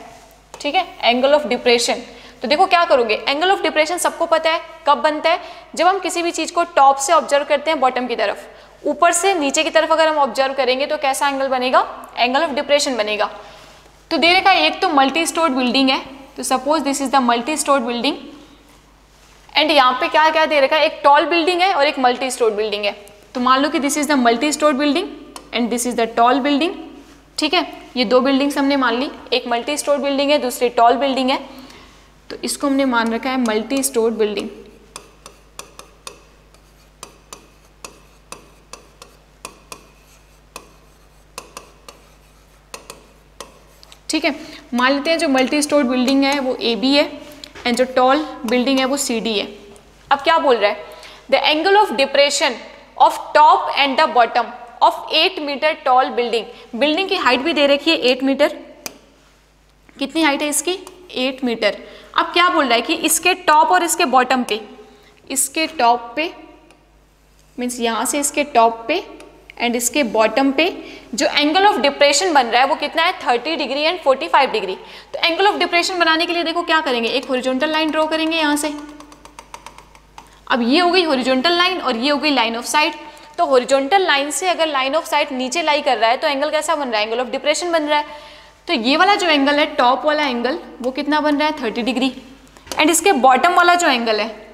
ठीक है, एंगल ऑफ डिप्रेशन। तो देखो क्या करोगे, एंगल ऑफ डिप्रेशन सबको पता है कब बनता है, जब हम किसी भी चीज को टॉप से ऑब्जर्व करते हैं बॉटम की तरफ, ऊपर से नीचे की तरफ अगर हम ऑब्जर्व करेंगे तो कैसा एंगल बनेगा, एंगल ऑफ डिप्रेशन बनेगा। तो दे रखा है एक तो मल्टी स्टोर्ड बिल्डिंग है, तो suppose this is the multi storeyed building, and यहाँ पे क्या क्या दे रखा है, एक टॉल बिल्डिंग है और एक मल्टी स्टोर्ड बिल्डिंग है। तो मान लो कि this is the multi storeyed building and this is the tall building, ठीक है। ये दो बिल्डिंग्स हमने मान ली, एक मल्टी स्टोर्ड बिल्डिंग है, दूसरी टॉल बिल्डिंग है, तो इसको हमने मान रखा है मल्टी स्टोर्ड बिल्डिंग। ठीक है, मान लेते हैं जो मल्टी स्टोर्ड बिल्डिंग है वो AB है एंड जो टॉल बिल्डिंग है वो CD है। अब क्या बोल रहा है, the angle of depression of top and the bottom of 8 metre tall building, building की हाइट भी दे रखी है 8 मीटर, कितनी हाइट है इसकी, 8 मीटर। अब क्या बोल रहा है कि इसके टॉप और इसके बॉटम पे, इसके टॉप पे मीन्स यहाँ से इसके टॉप पे एंड इसके बॉटम पे जो एंगल ऑफ डिप्रेशन बन रहा है वो कितना है, 30 डिग्री एंड 45 डिग्री। तो एंगल ऑफ डिप्रेशन बनाने के लिए देखो क्या करेंगे, एक हॉरिजॉन्टल लाइन ड्रॉ करेंगे यहाँ से। अब ये हो गई हॉरिजॉन्टल लाइन और ये हो गई लाइन ऑफ साइट। तो हॉरिजॉन्टल लाइन से अगर लाइन ऑफ साइट नीचे लाई कर रहा है तो एंगल कैसा बन रहा है, एंगल ऑफ डिप्रेशन बन रहा है। तो ये वाला जो एंगल है, टॉप वाला एंगल, वो कितना बन रहा है, 30 डिग्री। एंड इसके बॉटम वाला जो एंगल है,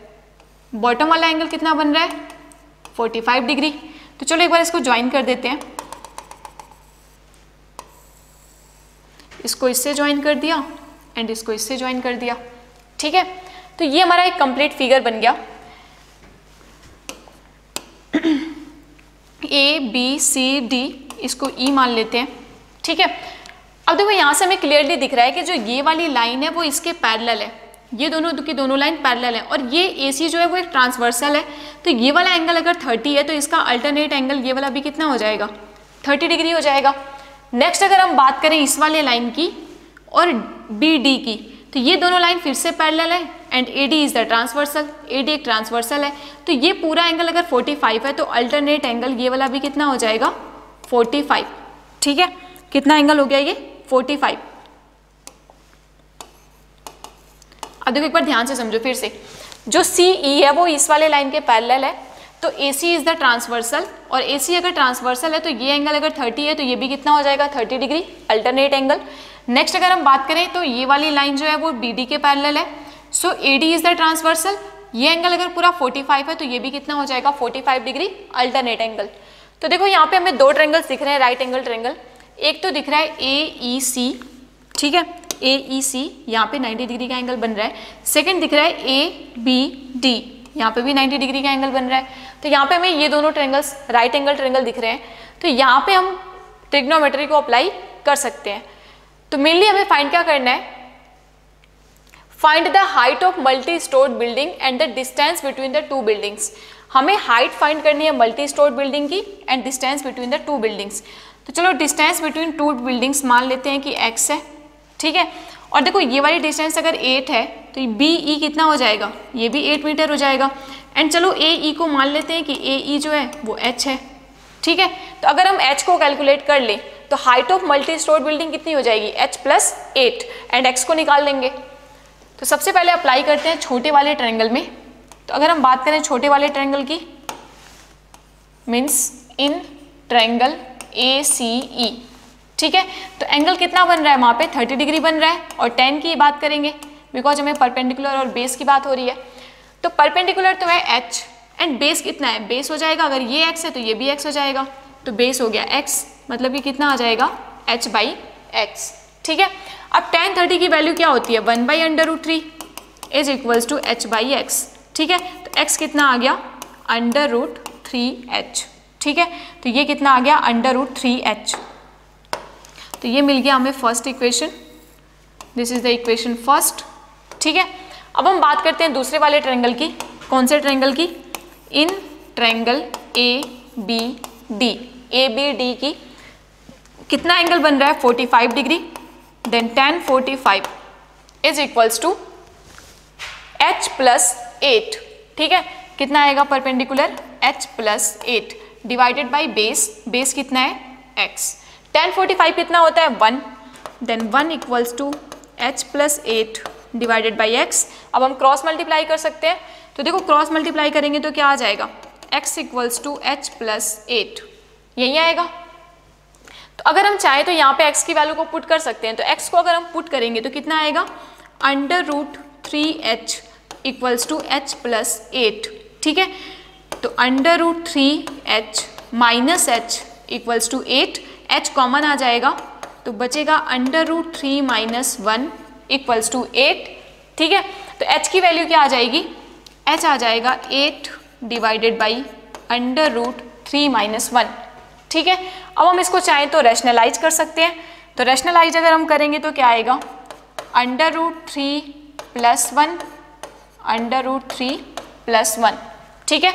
बॉटम वाला एंगल कितना बन रहा है, 45 डिग्री। तो चलो एक बार इसको ज्वाइन कर देते हैं। इसको इससे ज्वाइन कर दिया एंड इसको इससे ज्वाइन कर दिया, ठीक है। तो ये हमारा एक कंप्लीट फिगर बन गया। ए बी सी डी, इसको ई मान लेते हैं, ठीक है। अब देखो यहाँ से हमें क्लियरली दिख रहा है कि जो ये वाली लाइन है वो इसके पैरेलल है, ये दोनों की दोनों लाइन पैरेलल है और ये AC जो है वो एक ट्रांसवर्सल है। तो ये वाला एंगल अगर 30 है तो इसका अल्टरनेट एंगल ये वाला भी कितना हो जाएगा, 30 डिग्री हो जाएगा। नेक्स्ट अगर हम बात करें इस वाले लाइन की और BD की, तो ये दोनों लाइन फिर से पैरेलल है and AD is the transversal, AD एक ट्रांसवर्सल है। तो ये पूरा एंगल अगर 45 है तो अल्टरनेट एंगल ये वाला भी कितना हो जाएगा, 45, ठीक है। कितना एंगल हो गया ये, 45। अब देखो एक बार ध्यान से समझो फिर से, जो CE है वो इस वाले लाइन के पैरेलल है, तो AC इज द ट्रांसवर्सल और AC अगर ट्रांसवर्सल है तो ये एंगल अगर 30 है तो ये भी कितना हो जाएगा, 30 डिग्री, अल्टरनेट एंगल। नेक्स्ट अगर हम बात करें तो ये वाली लाइन जो है वो BD के पैरेलल है, सो AD इज द ट्रांसवर्सल, ये एंगल अगर पूरा 45 है तो ये भी कितना हो जाएगा, 45 डिग्री, अल्टरनेट एंगल। तो देखो यहाँ पे हमें दो ट्रायंगल्स दिख रहे हैं, राइट एंगल ट्रायंगल। एक तो दिख रहा है AEC, ठीक है, AEC यहाँ पे 90 डिग्री का एंगल बन रहा है। सेकंड दिख रहा है ABD, यहाँ पे भी 90 डिग्री का एंगल बन रहा है। तो यहाँ पे हमें ये दोनों ट्रायंगल्स राइट एंगल ट्रायंगल दिख रहे हैं, तो यहाँ पे हम ट्रिग्नोमेट्री को अप्लाई कर सकते हैं। तो मेनली हमें फाइंड क्या करना है, find the height of multi storeyed building and the distance between the two buildings. हमें हाइट फाइंड करनी है मल्टी स्टोर्ड बिल्डिंग की and distance between the two buildings. तो चलो डिस्टेंस बिटवीन टू बिल्डिंग्स मान लेते हैं कि x है, ठीक है। और देखो ये वाली डिस्टेंस अगर 8 है तो BE कितना हो जाएगा, ये भी 8 मीटर हो जाएगा। एंड चलो AE को मान लेते हैं कि AE जो है वो h है, ठीक है। तो अगर हम h को कैलकुलेट कर ले तो height of multi storeyed building कितनी हो जाएगी, h + 8 एंड x को निकाल लेंगे। तो सबसे पहले अप्लाई करते हैं छोटे वाले ट्रायंगल में। तो अगर हम बात करें छोटे वाले ट्रायंगल की, मीन्स इन ट्रायंगल ACE, ठीक है। तो एंगल कितना बन रहा है वहाँ पे, 30 डिग्री बन रहा है। और 10 की बात करेंगे बिकॉज हमें परपेंडिकुलर और बेस की बात हो रही है। तो परपेंडिकुलर तो है h एंड बेस कितना है, बेस हो जाएगा, अगर ये x है तो ये भी x हो जाएगा, तो बेस हो गया x, मतलब कि कितना आ जाएगा, h/x, ठीक है। अब tan 30 की वैल्यू क्या होती है, 1/√3 इज इक्वल्स टू h/x, ठीक है। तो x कितना आ गया, √3h, ठीक है। तो ये कितना आ गया, √3h। तो ये मिल गया हमें first equation, this is the equation first, ठीक है। अब हम बात करते हैं दूसरे वाले ट्रायंगल की। कौन से ट्रायंगल की, इन ट्रायंगल ABD की कितना एंगल बन रहा है, 45 degree. Then tan 45 is equals to h + 8, ठीक है। कितना आएगा perpendicular, h + 8 divided by base, base कितना है, x। tan 45 कितना होता है, 1, then 1 equals to h + 8 divided by x। अब हम क्रॉस मल्टीप्लाई कर सकते हैं, तो देखो क्रॉस मल्टीप्लाई करेंगे तो क्या आ जाएगा, x इक्वल्स टू h + 8, यही आएगा। तो अगर हम चाहें तो यहाँ पे x की वैल्यू को पुट कर सकते हैं। तो x को अगर हम पुट करेंगे तो कितना आएगा, √3h इक्वल्स टू h + 8, ठीक है। तो √3h - h equals to 8, h common आ जाएगा तो बचेगा √3 - 1 इक्वल्स टू 8, ठीक है। तो h की वैल्यू क्या आ जाएगी, h आ जाएगा 8 डिवाइडेड बाई √3 - 1, ठीक है। अब हम इसको चाहें तो रैशनलाइज कर सकते हैं। तो रैशनलाइज अगर हम करेंगे तो क्या आएगा, √3 + 1 √3 + 1, ठीक है।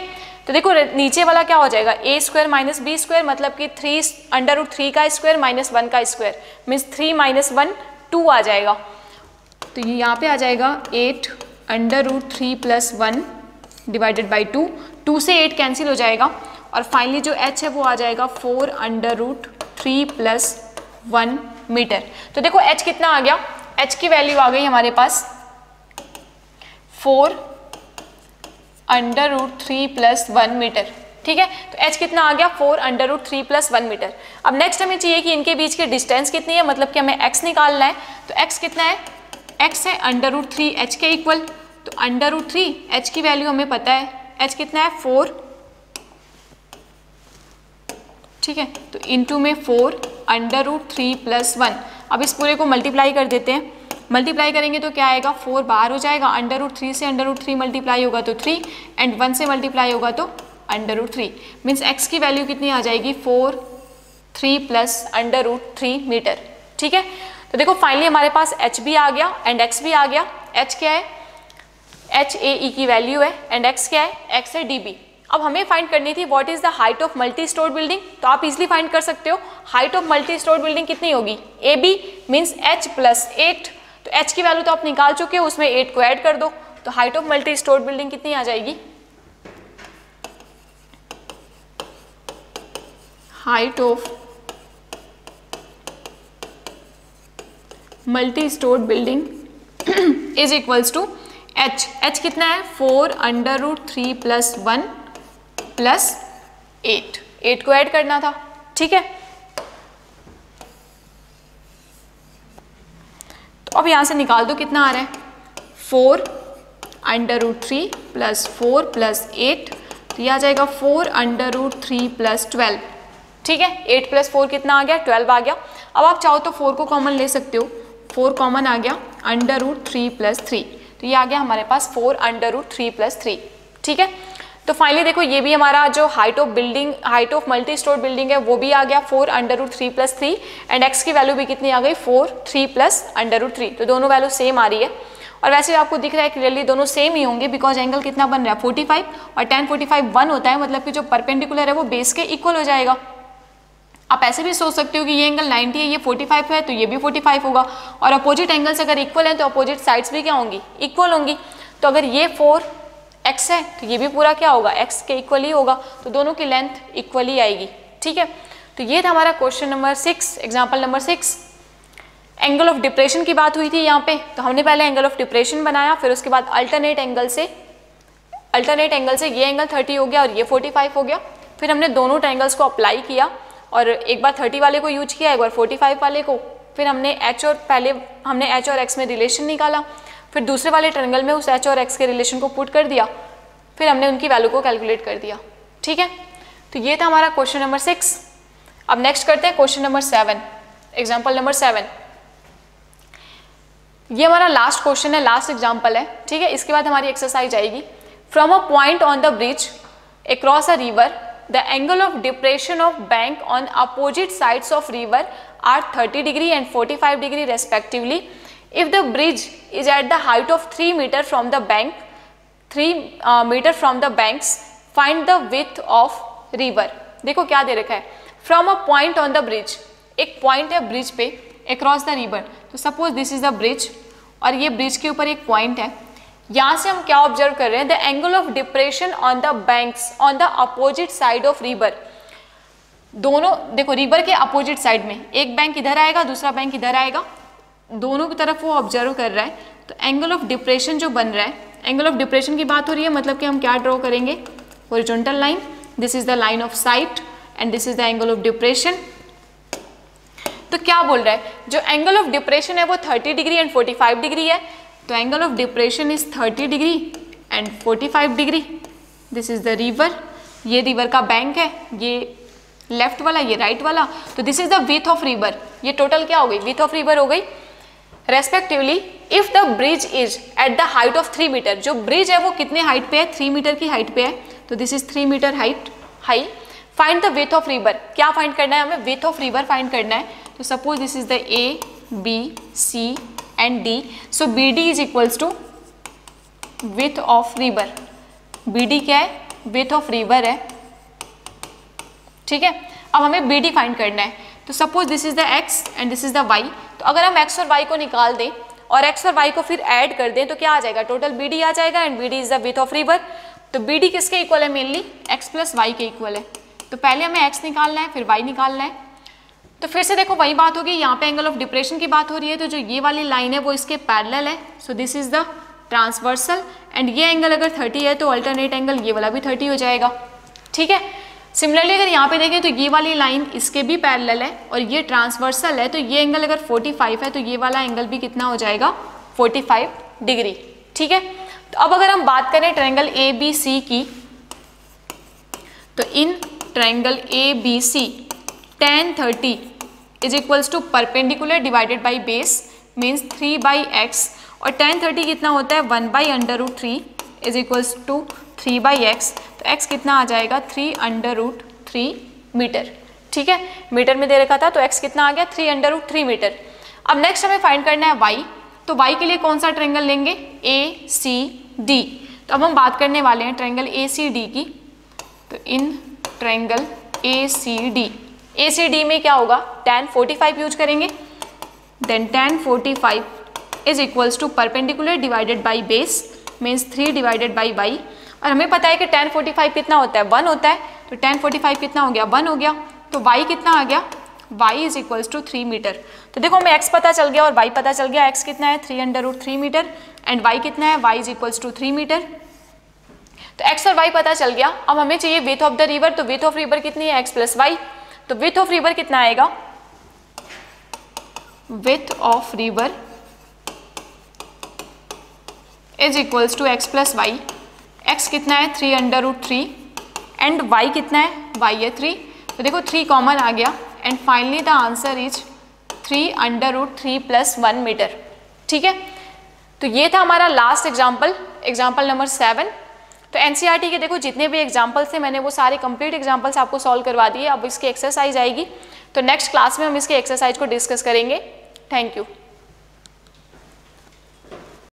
तो देखो नीचे वाला क्या हो जाएगा, a² - b², मतलब कि √3 का स्क्वायर -1 का स्क्वायर मीन्स 3 - 1 2 आ जाएगा। तो ये यहाँ पे आ जाएगा 8 under root 3 plus 1 divided by 2, 2 से 8 कैंसिल हो जाएगा और फाइनली जो h है वो आ जाएगा 4 अंडर रूट 3 प्लस 1 मीटर। तो देखो h कितना आ गया, h की वैल्यू आ गई हमारे पास 4 अंडर रूट 3 प्लस 1 मीटर। ठीक है, तो h कितना आ गया 4 अंडर रूट 3 प्लस 1 मीटर। अब नेक्स्ट हमें चाहिए कि इनके बीच की डिस्टेंस कितनी है, मतलब कि हमें x निकालना है। तो x कितना है, x है अंडर रूट 3 h के इक्वल, तो अंडर रूट 3 h की वैल्यू हमें पता है, h कितना है 4, ठीक है, तो इनटू में 4 अंडर रूट 3 प्लस 1। अब इस पूरे को मल्टीप्लाई कर देते हैं, मल्टीप्लाई करेंगे तो क्या आएगा 4 बाहर हो जाएगा, अंडर रूट 3 से अंडर रूट 3 मल्टीप्लाई होगा तो 3 एंड 1 से मल्टीप्लाई होगा तो अंडर रूट 3, मीन्स x की वैल्यू कितनी आ जाएगी 4 3 प्लस अंडर रूट 3 मीटर। ठीक है, तो देखो फाइनली हमारे पास h भी आ गया एंड x भी आ गया। h क्या है, h a e की वैल्यू है एंड x क्या है, x है dB। अब हमें फाइंड करनी थी what is the height of multi storeyed building, तो आप इजीली फाइंड कर सकते हो। Height of multi storeyed building कितनी होगी, AB मीन्स h प्लस 8, तो h की वैल्यू तो आप निकाल चुके हो, उसमें 8 को ऐड कर दो, तो height of multi storeyed building कितनी आ जाएगी, height of multi storeyed building is equals to h कितना है 4 अंडर रूट 3 प्लस 1 प्लस 8 को ऐड करना था। ठीक है, तो अब यहां से निकाल दो कितना आ रहा है 4 अंडर रूट 3 प्लस 4 प्लस 8, तो यह आ जाएगा 4 अंडर रूट 3 प्लस 12। ठीक है, 8 प्लस 4 कितना आ गया 12 आ गया। अब आप चाहो तो 4 को कॉमन ले सकते हो, 4 कॉमन आ गया अंडर रूट 3 प्लस 3, तो ये आ गया हमारे पास 4 अंडर रूट 3 प्लस 3। ठीक है, तो फाइनली देखो ये भी हमारा जो height of multi storeyed building है वो भी आ गया 4 under root 3 plus 3 and x की वैल्यू भी कितनी आ गई 4 3 प्लस अंडर रूट 3, तो दोनों वैल्यू सेम आ रही है। और वैसे आपको दिख रहा है क्लियरली दोनों सेम ही होंगे बिकॉज एंगल कितना बन रहा है 45 और tan 45 1 होता है, मतलब कि जो परपेंडिकुलर है वो बेस के इक्वल हो जाएगा। आप ऐसे भी सोच सकते हो कि ये एंगल 90 है, ये 45 है, तो ये भी 45 होगा, और अपोजिट एंगल्स अगर इक्वल हैं तो अपोजिट साइड्स भी क्या होंगी, इक्वल होंगी। तो अगर ये 4x है तो ये भी पूरा क्या होगा, x के इक्वल ही होगा, तो दोनों की लेंथ इक्वल ही आएगी। ठीक है, तो ये था हमारा question number 6, example number 6। Angle of depression की बात हुई थी यहाँ पे, तो हमने पहले एंगल ऑफ डिप्रेशन बनाया, फिर उसके बाद अल्टरनेट एंगल से ये एंगल 30 हो गया और ये 45 हो गया। फिर हमने दोनों ट्रायंगल्स को अप्लाई किया और एक बार 30 वाले को यूज किया, एक बार 45 वाले को, फिर हमने h और x में रिलेशन निकाला, फिर दूसरे वाले ट्रायंगल में उस h और x के रिलेशन को पुट कर दिया, फिर हमने उनकी वैल्यू को कैलकुलेट कर दिया। ठीक है, तो ये था हमारा क्वेश्चन नंबर 6। अब नेक्स्ट करते हैं क्वेश्चन नंबर 7, एग्जाम्पल नंबर 7। ये हमारा लास्ट क्वेश्चन है, लास्ट एग्जाम्पल है। ठीक है, इसके बाद हमारी एक्सरसाइज आएगी। From a point on the bridge across a river the angle of depression of bank on opposite sides of river are 30 degree and 45 degree respectively. If the bridge is at the height of 3 meter from the bank, 3 meter from the banks, find the width of river. देखो क्या दे रखा है, from a point on the bridge, एक point है bridge पे across the river, तो suppose this is the bridge और ये ब्रिज के ऊपर एक point है। यहाँ से हम क्या ऑब्जर्व कर रहे हैं, the angle of depression on the banks on the opposite side of river. दोनों देखो रिवर के अपोजिट साइड में एक बैंक इधर आएगा, दूसरा बैंक इधर आएगा, दोनों की तरफ वो ऑब्जर्व कर रहा है। तो एंगल ऑफ डिप्रेशन जो बन रहा है, एंगल ऑफ डिप्रेशन की बात हो रही है, मतलब कि हम क्या ड्रॉ करेंगे, horizontal line, this is the line of site and this is the angle of depression. तो क्या बोल रहा है, जो एंगल ऑफ डिप्रेशन है वो 30 डिग्री एंड 45 डिग्री है, तो angle of depression is 30 degree and 45 degree. This is the river, ये रिवर का बैंक है, ये लेफ्ट वाला, ये राइट वाला, तो this is the width of river. ये टोटल क्या हो गई, विड्थ ऑफ रिवर हो गई। Respectively if the bridge is at the height of 3 metre, जो ब्रिज है वो कितने हाइट पे है, 3 मीटर की हाइट पे है, तो this is 3 metre high. Find the width of river, क्या फाइंड करना है हमें, विड्थ ऑफ रिवर फाइंड करना है। तो suppose this is the A, B, C and D, so BD is equals to width of river। BD क्या है, width of river है। ठीक है, अब हमें BD फाइंड करना है। तो suppose this is the X and this is the Y, तो तो अगर हम x और y को निकाल दें और x और y को फिर ऐड कर दें तो क्या आ जाएगा, टोटल BD आ जाएगा and BD is the width of river. तो BD किसके इक्वल है, मेनली x प्लस वाई के इक्वल है। तो पहले हमें x निकालना है फिर y निकालना है। तो फिर से देखो वही बात होगी, यहाँ पे एंगल ऑफ डिप्रेशन की बात हो रही है, तो जो ये वाली लाइन है वो इसके पैरेलल है, सो this is the transversal and ये एंगल अगर 30 है तो अल्टरनेट एंगल ये वाला भी 30 हो जाएगा। ठीक है, सिमिलरली अगर यहाँ पे देखें तो ये वाली लाइन इसके भी पैरेलल है और ये ट्रांसवर्सल है, तो ये एंगल अगर 45 है तो ये वाला एंगल भी कितना हो जाएगा, 45 डिग्री। ठीक है, तो अब अगर हम बात करें ट्रायंगल ABC की, तो in triangle ABC tan 30 is equals to perpendicular divided by base means 3/x और tan 30 कितना होता है 1/√3 इज इक्वल्स टू 3/x। तो x कितना आ जाएगा 3/√3 मीटर। ठीक है, मीटर में दे रखा था तो x कितना आ गया 3/√3 मीटर। अब नेक्स्ट हमें फाइंड करना है y, तो y के लिए कौन सा ट्रायंगल लेंगे, ACD। तो अब हम बात करने वाले हैं ट्रायंगल ACD की। तो इन ट्रायंगल ACD में क्या होगा, tan 45 यूज करेंगे, then tan 45 is equals to perpendicular divided by base means 3 divided by y। और हमें पता है कि tan 45 कितना होता है 1 होता है, तो tan 45 कितना हो गया 1 हो गया, तो y कितना आ गया, y is equals to 3 metre. तो देखो हमें x पता चल गया और y पता चल गया, x कितना है 3/√3 मीटर एंड y कितना है, y is equals to 3 metre. तो x और y पता चल गया। अब हमें चाहिए विड्थ ऑफ द रिवर, तो विड्थ ऑफ रिवर कितनी है x प्लस वाई, तो विड्थ ऑफ रिवर कितना आएगा, width of river is equals to x plus y. x कितना है 3/√3 एंड y कितना है, y है 3, तो देखो 3 कॉमन आ गया and finally the answer is 3/√3 + 1 metre. ठीक है, तो ये था हमारा लास्ट एग्जाम्पल नंबर 7। तो एनसीईआरटी के देखो जितने भी एग्जाम्पल्स थे मैंने वो सारे कंप्लीट एग्जाम्पल्स आपको सॉल्व करवा दिए। अब इसकी एक्सरसाइज आएगी, तो नेक्स्ट क्लास में हम इसके एक्सरसाइज को डिस्कस करेंगे। Thank you.